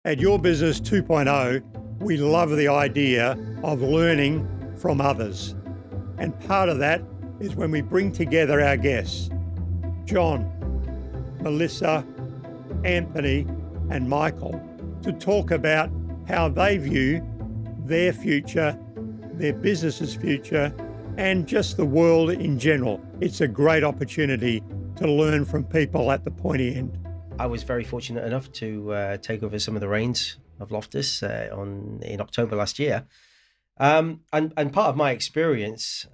At Your Business 2.0, we love the idea of learning from others. And part of that is when we bring together our guests, John, Melissa, Anthony, and Michael, to talk about how they view their future, their business's future, and just the world in general. It's a great opportunity to learn from people at the pointy end. I was very fortunate enough to take over some of the reins of Loftus in October last year. And part of my experience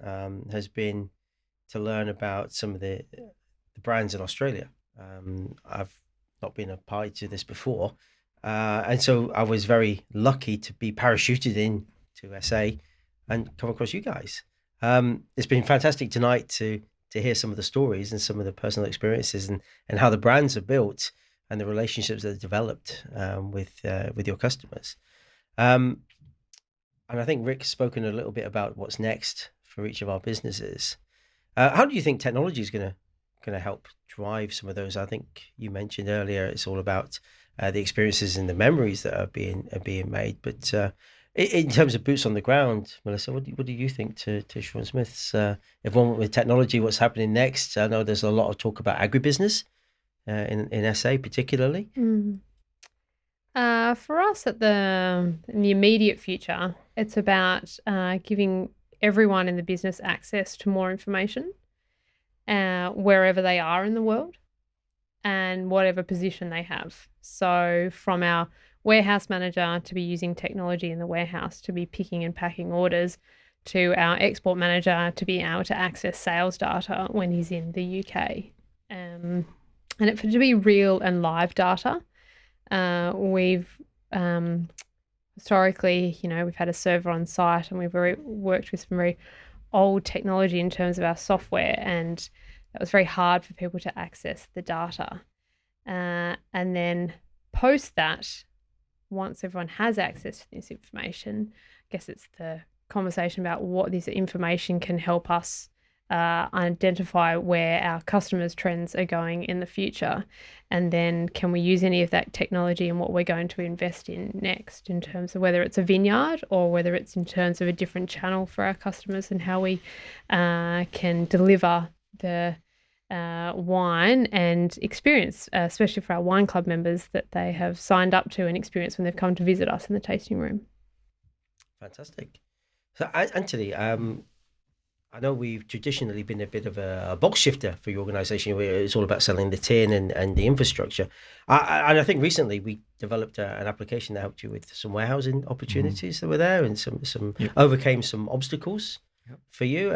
has been to learn about some of the brands in Australia. I've not been a party to this before. And so I was very lucky to be parachuted in to SA and come across you guys. It's been fantastic tonight to hear some of the stories and some of the personal experiences and how the brands are built and the relationships that are developed with your customers. And I think Rick's spoken a little bit about what's next for each of our businesses. How do you think technology is going to help drive some of those? I think you mentioned earlier it's all about the experiences and the memories that are being made. But in terms of boots on the ground, Melissa, what do you think to Sean Smith's involvement with technology? What's happening next? I know there's a lot of talk about agribusiness in SA particularly. For us in the immediate future, it's about giving everyone in the business access to more information wherever they are in the world and whatever position they have. So from our warehouse manager to be using technology in the warehouse to be picking and packing orders, to our export manager to be able to access sales data when he's in the UK. And it to be real and live data. We've historically, we've had a server on site and we've worked with some very old technology in terms of our software, and it was very hard for people to access the data. And then post that, once everyone has access to this information, I guess it's the conversation about what this information can help us identify where our customers' trends are going in the future. And then can we use any of that technology in what we're going to invest in next, in terms of whether it's a vineyard or whether it's in terms of a different channel for our customers, and how we can deliver the wine and experience, especially for our wine club members, that they have signed up to and experienced when they've come to visit us in the tasting room. Fantastic. So Anthony, I know we've traditionally been a bit of a box shifter for your organisation, where it's all about selling the tin and the infrastructure. And I think recently we developed an application that helped you with some warehousing opportunities that were there, and some overcame some obstacles for you.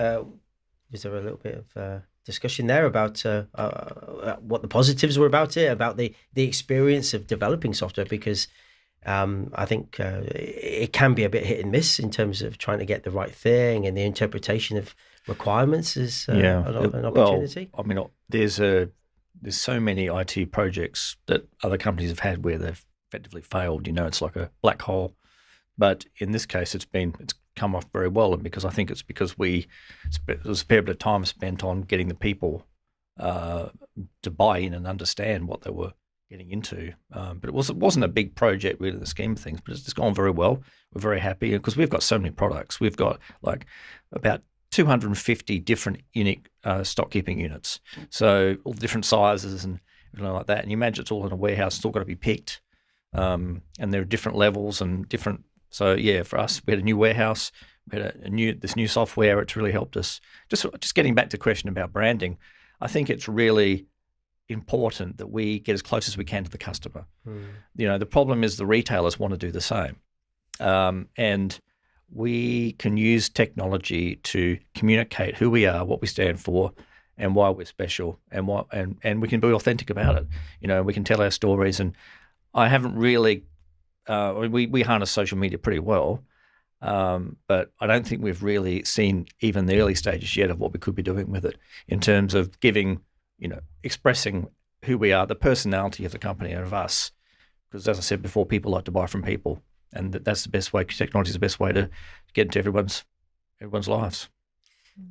Was there a little bit of discussion there about what the positives were about it, about the experience of developing software? Because I think it can be a bit hit and miss in terms of trying to get the right thing, and the interpretation of requirements is an opportunity. Well, I mean, there's so many IT projects that other companies have had where they've effectively failed. It's like a black hole. But in this case, it's come off very well, and because I think it's because there was a fair bit of time spent on getting the people to buy in and understand what they were getting into. But it wasn't a big project really in the scheme of things, but it's gone very well. We're very happy because we've got so many products. We've got like about 250 different unique stock keeping units. So all different sizes and everything like that. And you imagine it's all in a warehouse, it's all got to be picked. And there are different levels and different. So yeah, for us, we had a new warehouse, we had this new software. It's really helped us. Just getting back to the question about branding, I think it's really important that we get as close as we can to the customer. The problem is the retailers want to do the same, and we can use technology to communicate who we are, what we stand for, and why we're special, and we can be authentic about it. We can tell our stories, and I haven't really we harness social media pretty well, but I don't think we've really seen even the early stages yet of what we could be doing with it in terms of giving, expressing who we are, the personality of the company and of us. Because as I said before, people like to buy from people, and that's the best way. Technology is the best way to get into everyone's lives.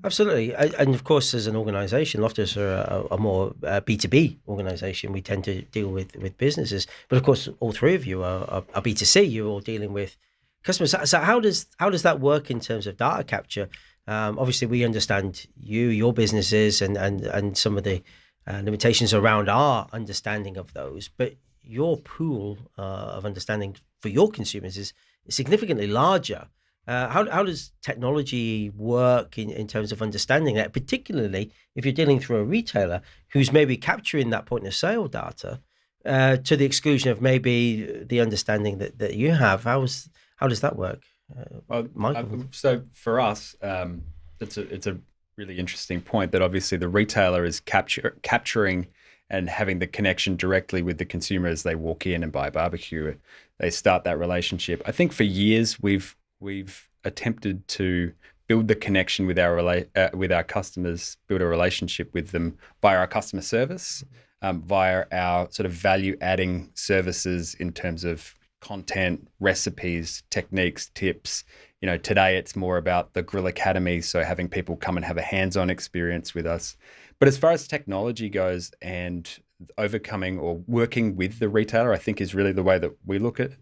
Absolutely. And of course, as an organisation, Loftus are a more B2B organisation. We tend to deal with businesses. But of course, all three of you are B2C. You're all dealing with customers. So how does that work in terms of data capture? Obviously, we understand your businesses and some of the limitations around our understanding of those. But your pool of understanding for your consumers is significantly larger. How does technology work in terms of understanding that, particularly if you're dealing through a retailer who's maybe capturing that point of sale data to the exclusion of maybe the understanding that you have? How does that work? Michael? So for us, it's a really interesting point that obviously the retailer is capturing and having the connection directly with the consumer as they walk in and buy a barbecue. They start that relationship. I think for years we've attempted to build the connection with our customers, build a relationship with them via our customer service, via our sort of value-adding services in terms of content, recipes, techniques, tips. Today it's more about the Grill Academy, so having people come and have a hands-on experience with us. But as far as technology goes and overcoming or working with the retailer, I think is really the way that we look at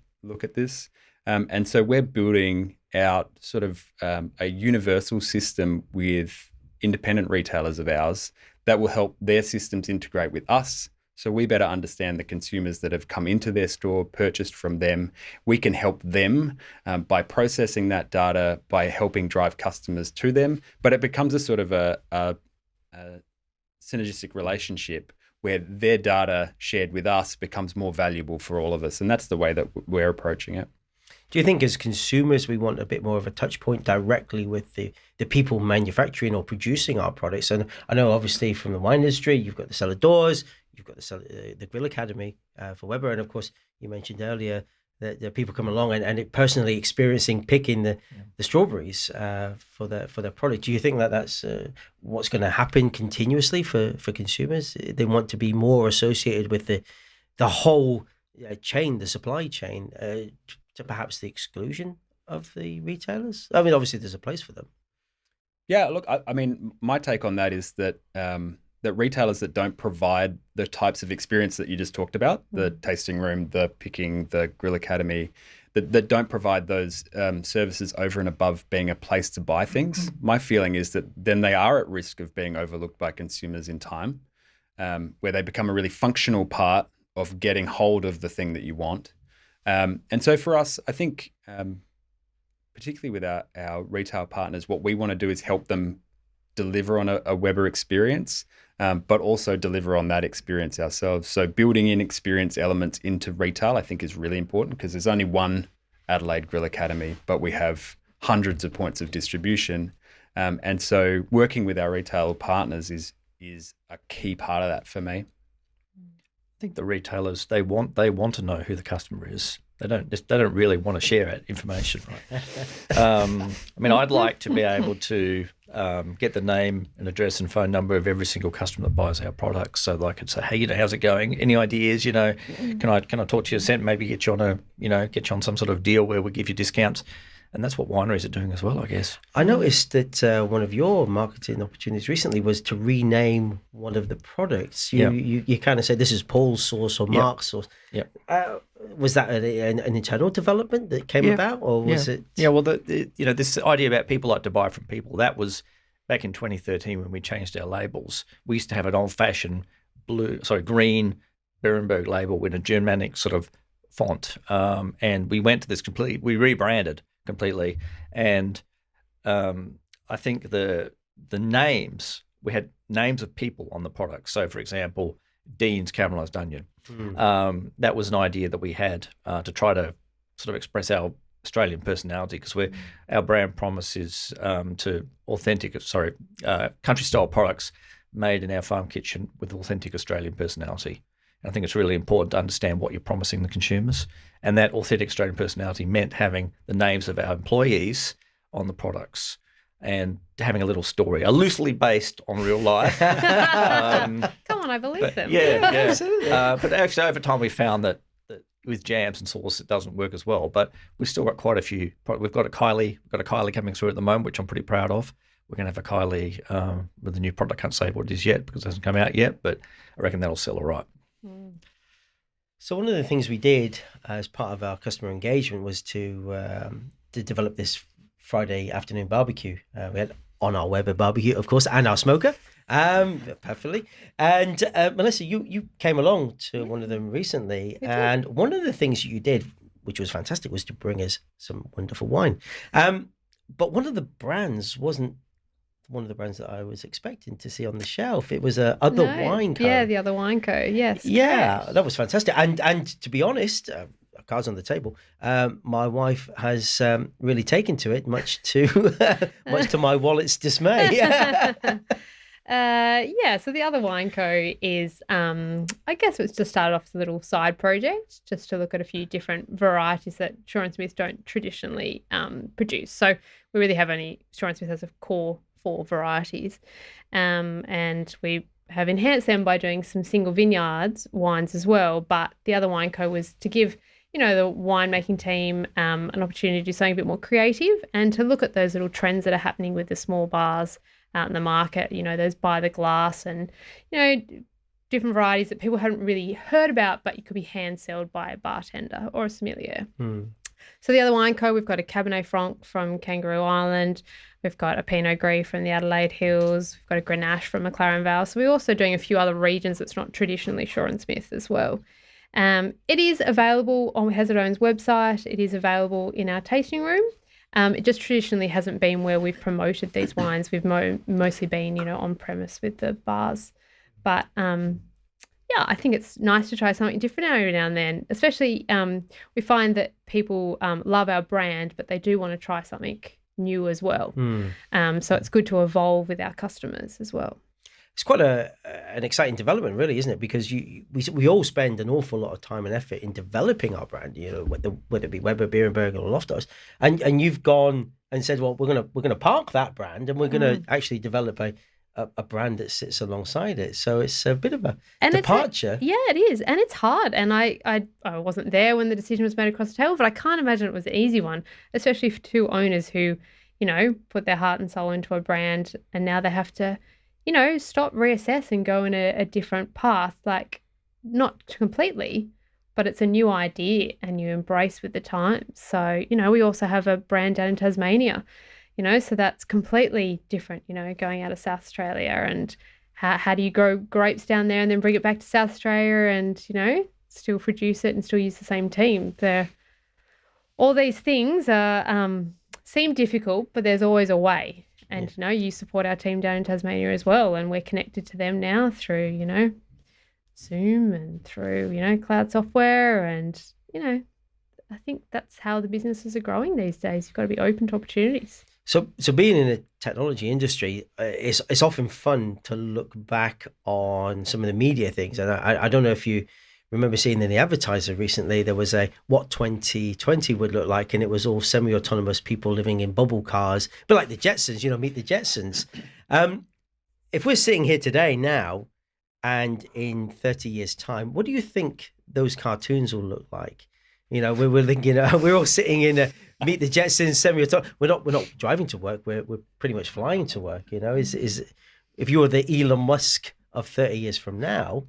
this. And so we're building out sort of a universal system with independent retailers of ours that will help their systems integrate with us. So we better understand the consumers that have come into their store, purchased from them. We can help them by processing that data, by helping drive customers to them. But it becomes a sort of a synergistic relationship where their data shared with us becomes more valuable for all of us. And that's the way that we're approaching it. Do you think as consumers we want a bit more of a touch point directly with the people manufacturing or producing our products? And I know obviously from the wine industry, you've got the Cellar Doors, you've got the Grill Academy for Weber. And of course, you mentioned earlier that the people come along and personally experiencing picking the strawberries for their product. Do you think that that's what's going to happen continuously for consumers? They want to be more associated with the whole chain, the supply chain, to perhaps the exclusion of the retailers? I mean, obviously there's a place for them. Yeah, look, I mean, my take on that is that that retailers that don't provide the types of experience that you just talked about, the tasting room, the picking, the Grill Academy, that don't provide those services over and above being a place to buy things, my feeling is that then they are at risk of being overlooked by consumers in time, where they become a really functional part of getting hold of the thing that you want. And so for us, I think, particularly with our retail partners, what we want to do is help them deliver on a Weber experience, but also deliver on that experience ourselves. So building in experience elements into retail, I think, is really important because there's only one Adelaide Grill Academy, but we have hundreds of points of distribution. And so working with our retail partners is a key part of that for me. I think the retailers they want to know who the customer is. They don't really want to share that information, right? I mean, I'd like to be able to get the name and address and phone number of every single customer that buys our products, so that I could say, hey, how's it going? Any ideas? Can I talk to you? Maybe get you on some sort of deal where we give you discounts. And that's what wineries are doing as well, I guess. I noticed that one of your marketing opportunities recently was to rename one of the products. You kind of said this is Paul's sauce or Mark's sauce. Yeah. Was that an internal development that came about, or was it? Yeah. Well, this idea about people like to buy from people, that was back in 2013 when we changed our labels. We used to have an old-fashioned green Berenberg label with a Germanic sort of font, and we went to this we rebranded completely, and I think the names, we had names of people on the product. So, for example, Dean's Caramelized Onion. That was an idea that we had to try to sort of express our Australian personality, because our brand promise is to country style products made in our farm kitchen with authentic Australian personality. I think it's really important to understand what you're promising the consumers. And that authentic Australian personality meant having the names of our employees on the products and having a little story, loosely based on real life. Come on, I believe them. Yeah. Absolutely. But actually, over time, we found that with jams and sauce, it doesn't work as well. But we've still got quite a few. We've got a Kylie coming through at the moment, which I'm pretty proud of. we're going to have a Kylie with the new product. I can't say what it is yet because it hasn't come out yet, but I reckon that'll sell all right. So one of the things we did as part of our customer engagement was to develop this Friday afternoon barbecue. We had on our Weber barbecue, of course, and our smoker, perfectly. And Melissa, you came along to one of them recently, and one of the things you did, which was fantastic, was to bring us some wonderful wine. But one of the brands wasn't one of the brands that I was expecting to see on the shelf. It was Other Wine Co. Yeah, the Other Wine Co. Yes. Yeah, correct. that was fantastic. And to be honest, cards on the table, my wife has really taken to it, much to my wallet's dismay. So the Other Wine Co. is, I guess it's just started off as a little side project, just to look at a few different varieties that Shaw & Smith don't traditionally produce. So we really have only, Shaw & Smith has a core 4 varieties, and we have enhanced them by doing some single vineyards wines as well. But the Other Wine Co. was to give, the winemaking team an opportunity to do something a bit more creative and to look at those little trends that are happening with the small bars out in the market, those by the glass and, different varieties that people haven't really heard about, but you could be hand-sold by a bartender or a sommelier. So the Other Wine Co., we've got a Cabernet Franc from Kangaroo Island. We've got a Pinot Gris from the Adelaide Hills. We've got a Grenache from McLaren Vale. So we're also doing a few other regions that's not traditionally Shaw & Smith as well. It is available on Hazeldone's website. It is available in our tasting room. It just traditionally hasn't been where we've promoted these wines. We've mostly been, on premise with the bars. But I think it's nice to try something different every now and then. Especially, we find that people love our brand, but they do want to try something new as well. So it's good to evolve with our customers as well. It's quite an exciting development, really, isn't it? Because we all spend an awful lot of time and effort in developing our brand. Whether it be Weber, Beerenberg, or Loftos, and you've gone and said, well, we're gonna park that brand and we're gonna actually develop a brand that sits alongside it. So it's a bit of a departure. It is, and it's hard. And I wasn't there when the decision was made across the table, but I can't imagine it was an easy one, especially for 2 owners who, put their heart and soul into a brand, and now they have to, stop, reassess and go in a different path, like not completely, but it's a new idea and you embrace with the times. So, we also have a brand down in Tasmania, so that's completely different, going out of South Australia, and how do you grow grapes down there and then bring it back to South Australia and, still produce it and still use the same team. All these things seem difficult, but there's always a way. And, you support our team down in Tasmania as well. And we're connected to them now through, Zoom and through, cloud software. And, I think that's how the businesses are growing these days. You've got to be open to opportunities. So being in the technology industry, it's often fun to look back on some of the media things. And I don't know if you remember seeing in the Advertiser recently, there was what 2020 would look like, and it was all semi-autonomous people living in bubble cars, but like the Jetsons, meet the Jetsons. If we're sitting here today now, and in 30 years' time, what do you think those cartoons will look like? We're thinking, we're all sitting in Meet the Jetsons, semi-autonomous. We're not driving to work. We're pretty much flying to work. Is if you were the Elon Musk of 30 years from now,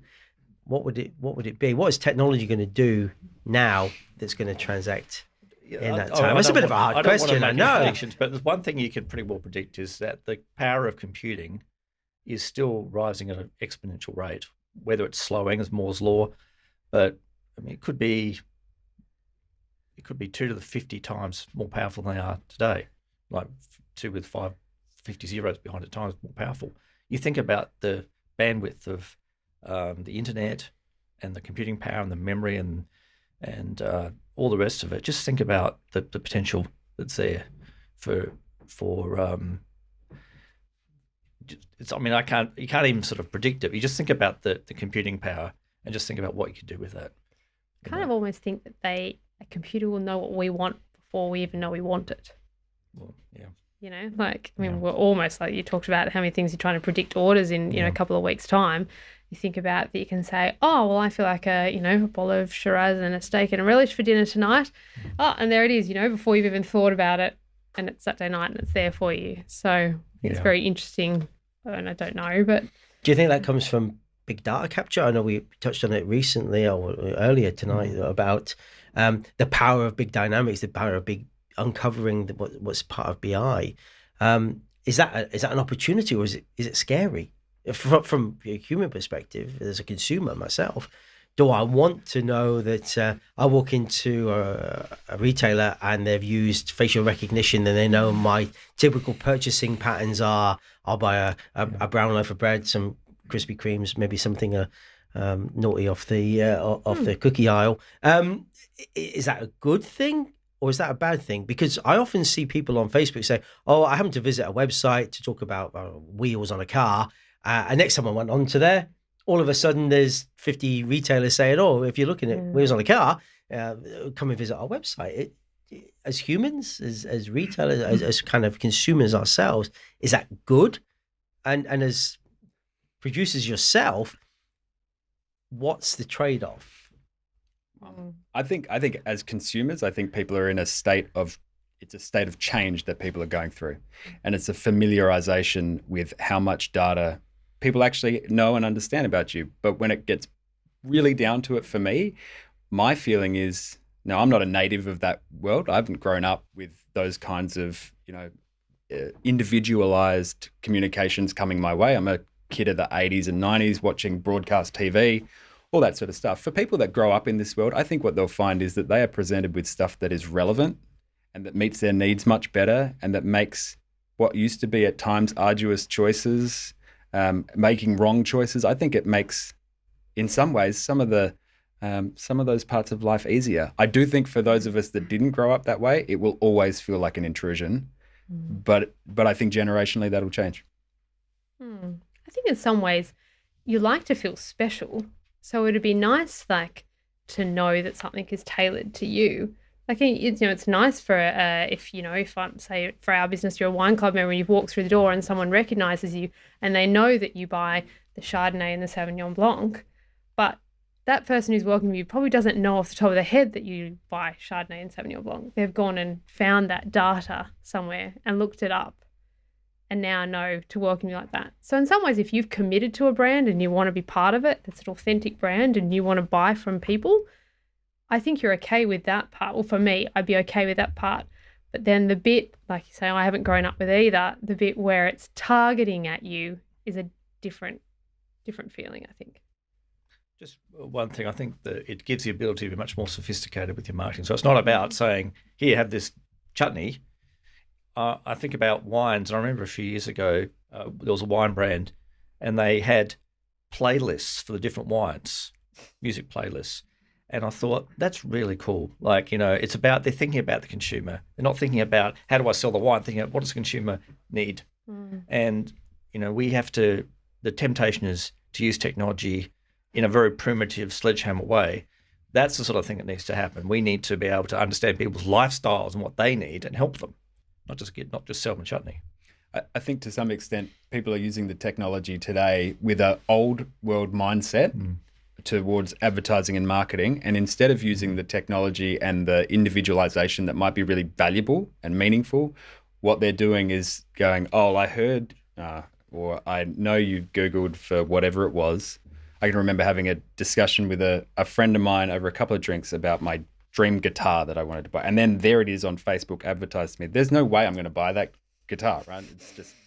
what would it be? What is technology going to do now that's going to transact in that time? It's a bit of a hard question, I know. But there's one thing you can pretty well predict is that the power of computing is still rising at an exponential rate. Whether it's slowing as Moore's law, but it could be 2 to the 50 times more powerful than they are today. Like 2 with 50 zeros behind it times more powerful. You think about the bandwidth of the internet and the computing power and the memory and all the rest of it. Just think about the potential that's there for you can't even sort of predict it. You just think about the computing power and just think about what you could do with that. I kind of almost think that a computer will know what we want before we even know we want it. Well, yeah. We're almost like you talked about how many things you're trying to predict orders in, a couple of weeks' time. You think about that you can say, oh, well, I feel like a bottle of Shiraz and a steak and a relish for dinner tonight. Oh, and there it is, before you've even thought about it, and it's Saturday night and it's there for you. So It's Yeah. very interesting, and I don't know, but Do you think that comes from big data capture? I know we touched on it recently or earlier tonight about the power of big dynamics, the power of big uncovering what's part of BI. Is that an opportunity, or is it scary? From a human perspective, as a consumer myself, do I want to know that I walk into a retailer and they've used facial recognition and they know my typical purchasing patterns are, I'll buy a brown loaf of bread, some Krispy Kremes, maybe something naughty off the cookie aisle. Is that a good thing or is that a bad thing? Because I often see people on Facebook say, "Oh, I happened to visit a website to talk about wheels on a car," and next time I went onto there, all of a sudden there's 50 retailers saying, "Oh, if you're looking at wheels on a car, come and visit our website." As humans, as retailers, as kind of consumers ourselves, is that good? And as producers yourself, what's the trade-off? I think as consumers, I think people are in a state of change that people are going through, and it's a familiarization with how much data people actually know and understand about you. But when it gets really down to it, for me, my feeling is, now I'm not a native of that world. I haven't grown up with those kinds of individualized communications coming my way. I'm a kid of the 80s and 90s watching broadcast TV, all that sort of stuff. For people that grow up in this world, I think what they'll find is that they are presented with stuff that is relevant and that meets their needs much better, and that makes what used to be at times arduous choices, making wrong choices. I think it makes, in some ways, some of those parts of life easier. I do think for those of us that didn't grow up that way, it will always feel like an intrusion. But I think generationally that'll change. I think in some ways you like to feel special. So it'd be nice, like, to know that something is tailored to you. Like, it's nice for if I'm, say, for our business, you're a wine club member and you've walked through the door and someone recognizes you and they know that you buy the Chardonnay and the Sauvignon Blanc, but that person who's welcoming you probably doesn't know off the top of their head that you buy Chardonnay and Sauvignon Blanc. They've gone and found that data somewhere and looked it up and now know to welcome you like that. So in some ways, if you've committed to a brand and you want to be part of it, that's an authentic brand and you want to buy from people, I think you're okay with that part. Well, for me, I'd be okay with that part. But then the bit, like you say, I haven't grown up with either, the bit where it's targeting at you is a different feeling, I think. Just one thing, I think that it gives the ability to be much more sophisticated with your marketing. So it's not about saying, here, have this chutney. I think about wines. I remember a few years ago, there was a wine brand and they had playlists for the different wines, music playlists. And I thought, that's really cool. Like, it's about, they're thinking about the consumer. They're not thinking about, how do I sell the wine? Thinking about, what does the consumer need? And, the temptation is to use technology in a very primitive sledgehammer way. That's the sort of thing that needs to happen. We need to be able to understand people's lifestyles and what they need and help them, not just sell them chutney. I think to some extent, people are using the technology today with an old world mindset towards advertising and marketing. And instead of using the technology and the individualization that might be really valuable and meaningful, what they're doing is going, oh, I heard, or I know you've Googled for whatever it was. I can remember having a discussion with a friend of mine over a couple of drinks about my dream guitar that I wanted to buy. And then there it is on Facebook advertised to me. There's no way I'm going to buy that guitar, right?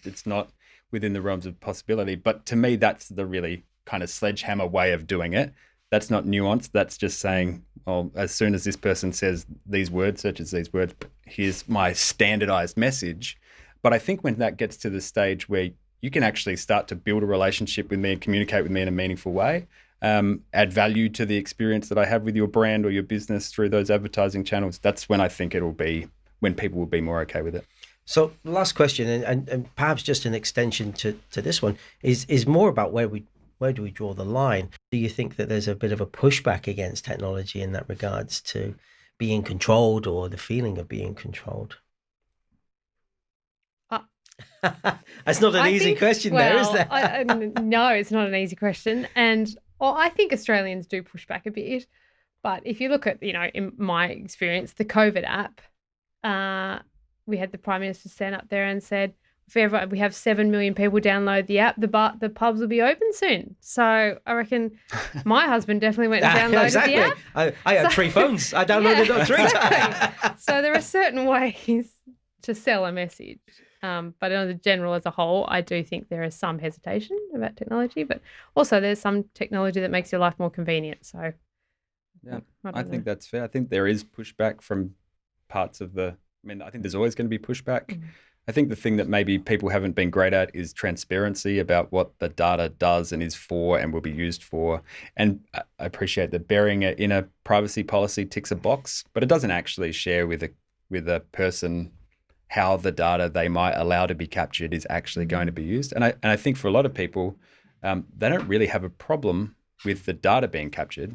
It's not within the realms of possibility. But to me, that's the really kind of sledgehammer way of doing it. That's not nuanced. That's just saying, well, as soon as this person says these words, such as these words, here's my standardized message. But I think when that gets to the stage where you can actually start to build a relationship with me and communicate with me in a meaningful way, add value to the experience that I have with your brand or your business through those advertising channels, that's when I think it'll be when people will be more okay with it. So last question, and perhaps just an extension to this one, is more about where do we draw the line? Do you think that there's a bit of a pushback against technology in that regards to being controlled or the feeling of being controlled? That's not an easy question there, is there? No, it's not an easy question. And I think Australians do push back a bit. But if you look at, in my experience, the COVID app, we had the Prime Minister stand up there and said, if ever we have 7 million people download the app, the pubs will be open soon. So I reckon my husband definitely went and downloaded exactly. the app. I had 3 phones. I downloaded all 3. Exactly. So there are certain ways to sell a message. But on the general as a whole, I do think there is some hesitation about technology, but also there's some technology that makes your life more convenient. So Yeah, I I don't think know. that's fair. I think there is pushback from parts of I think there's always going to be pushback. I think the thing that maybe people haven't been great at is transparency about what the data does and is for and will be used for. And I appreciate that burying it in a privacy policy ticks a box, but it doesn't actually share with a person how the data they might allow to be captured is actually going to be used. And I think for a lot of people, they don't really have a problem with the data being captured.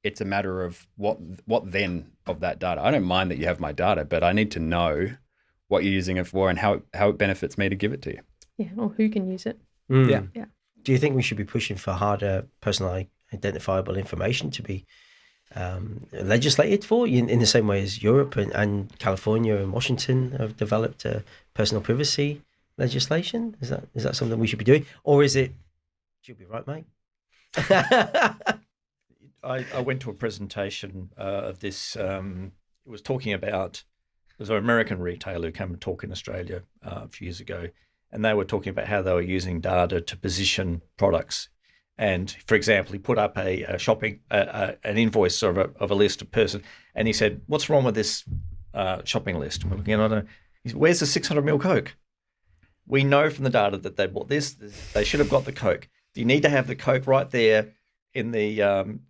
It's a matter of what then of that data. I don't mind that you have my data, but I need to know what you're using it for and how it benefits me to give it to you. Yeah, or who can use it. Yeah. Do you think we should be pushing for harder personal identifiable information to be legislated for in the same way as Europe and California and Washington have developed personal privacy legislation? Is that something we should be doing? Or is it, you'll be right, mate? I went to a presentation of this. It was talking about, there's an American retailer who came and talked in Australia a few years ago, and they were talking about how they were using data to position products. And for example, he put up a shopping an invoice of a list of person, and he said, "What's wrong with this shopping list?" And we're looking at it. He said, "Where's the 600ml Coke? We know from the data that they bought this. They should have got the Coke. You need to have the Coke right there in the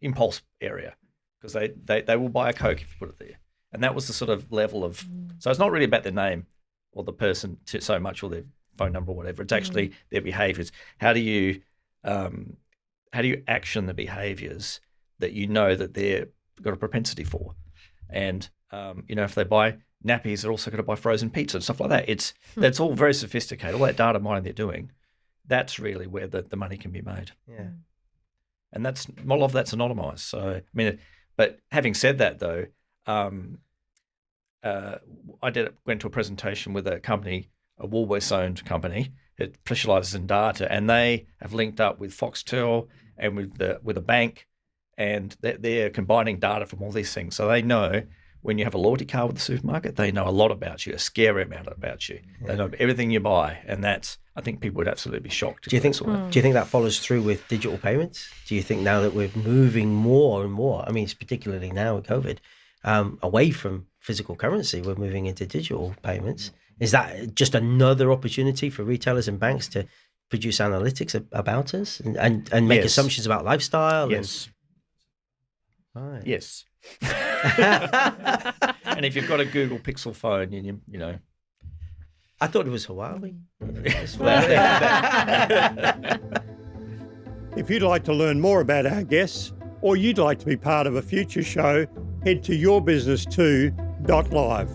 impulse area, because they will buy a Coke if you put it there." And that was the sort of level of. So it's not really about their name or the person so much, or their phone number or whatever. It's actually their behaviours. How do you action the behaviours that you know that they've got a propensity for? And if they buy nappies, they're also going to buy frozen pizza and stuff like that. That's all very sophisticated. All that data mining they're doing, that's really where the money can be made. Yeah. And that's a lot of that's anonymised. So but having said that though, I went to a presentation with a company, a Woolworths-owned company. It specialises in data, and they have linked up with Foxtel and with a bank, and they're combining data from all these things. So they know when you have a loyalty card with the supermarket, they know a lot about you, a scary amount about you. Yeah. They know everything you buy, and I think people would absolutely be shocked. Do you think that follows through with digital payments? Do you think now that we're moving more and more, it's particularly now with COVID, away from physical currency, we're moving into digital payments? Is that just another opportunity for retailers and banks to produce analytics about us and make assumptions about lifestyle? Yes. Right. Yes. And if you've got a Google Pixel phone, you know. I thought it was Huawei. If you'd like to learn more about our guests, or you'd like to be part of a future show, head to yourbusiness2.live.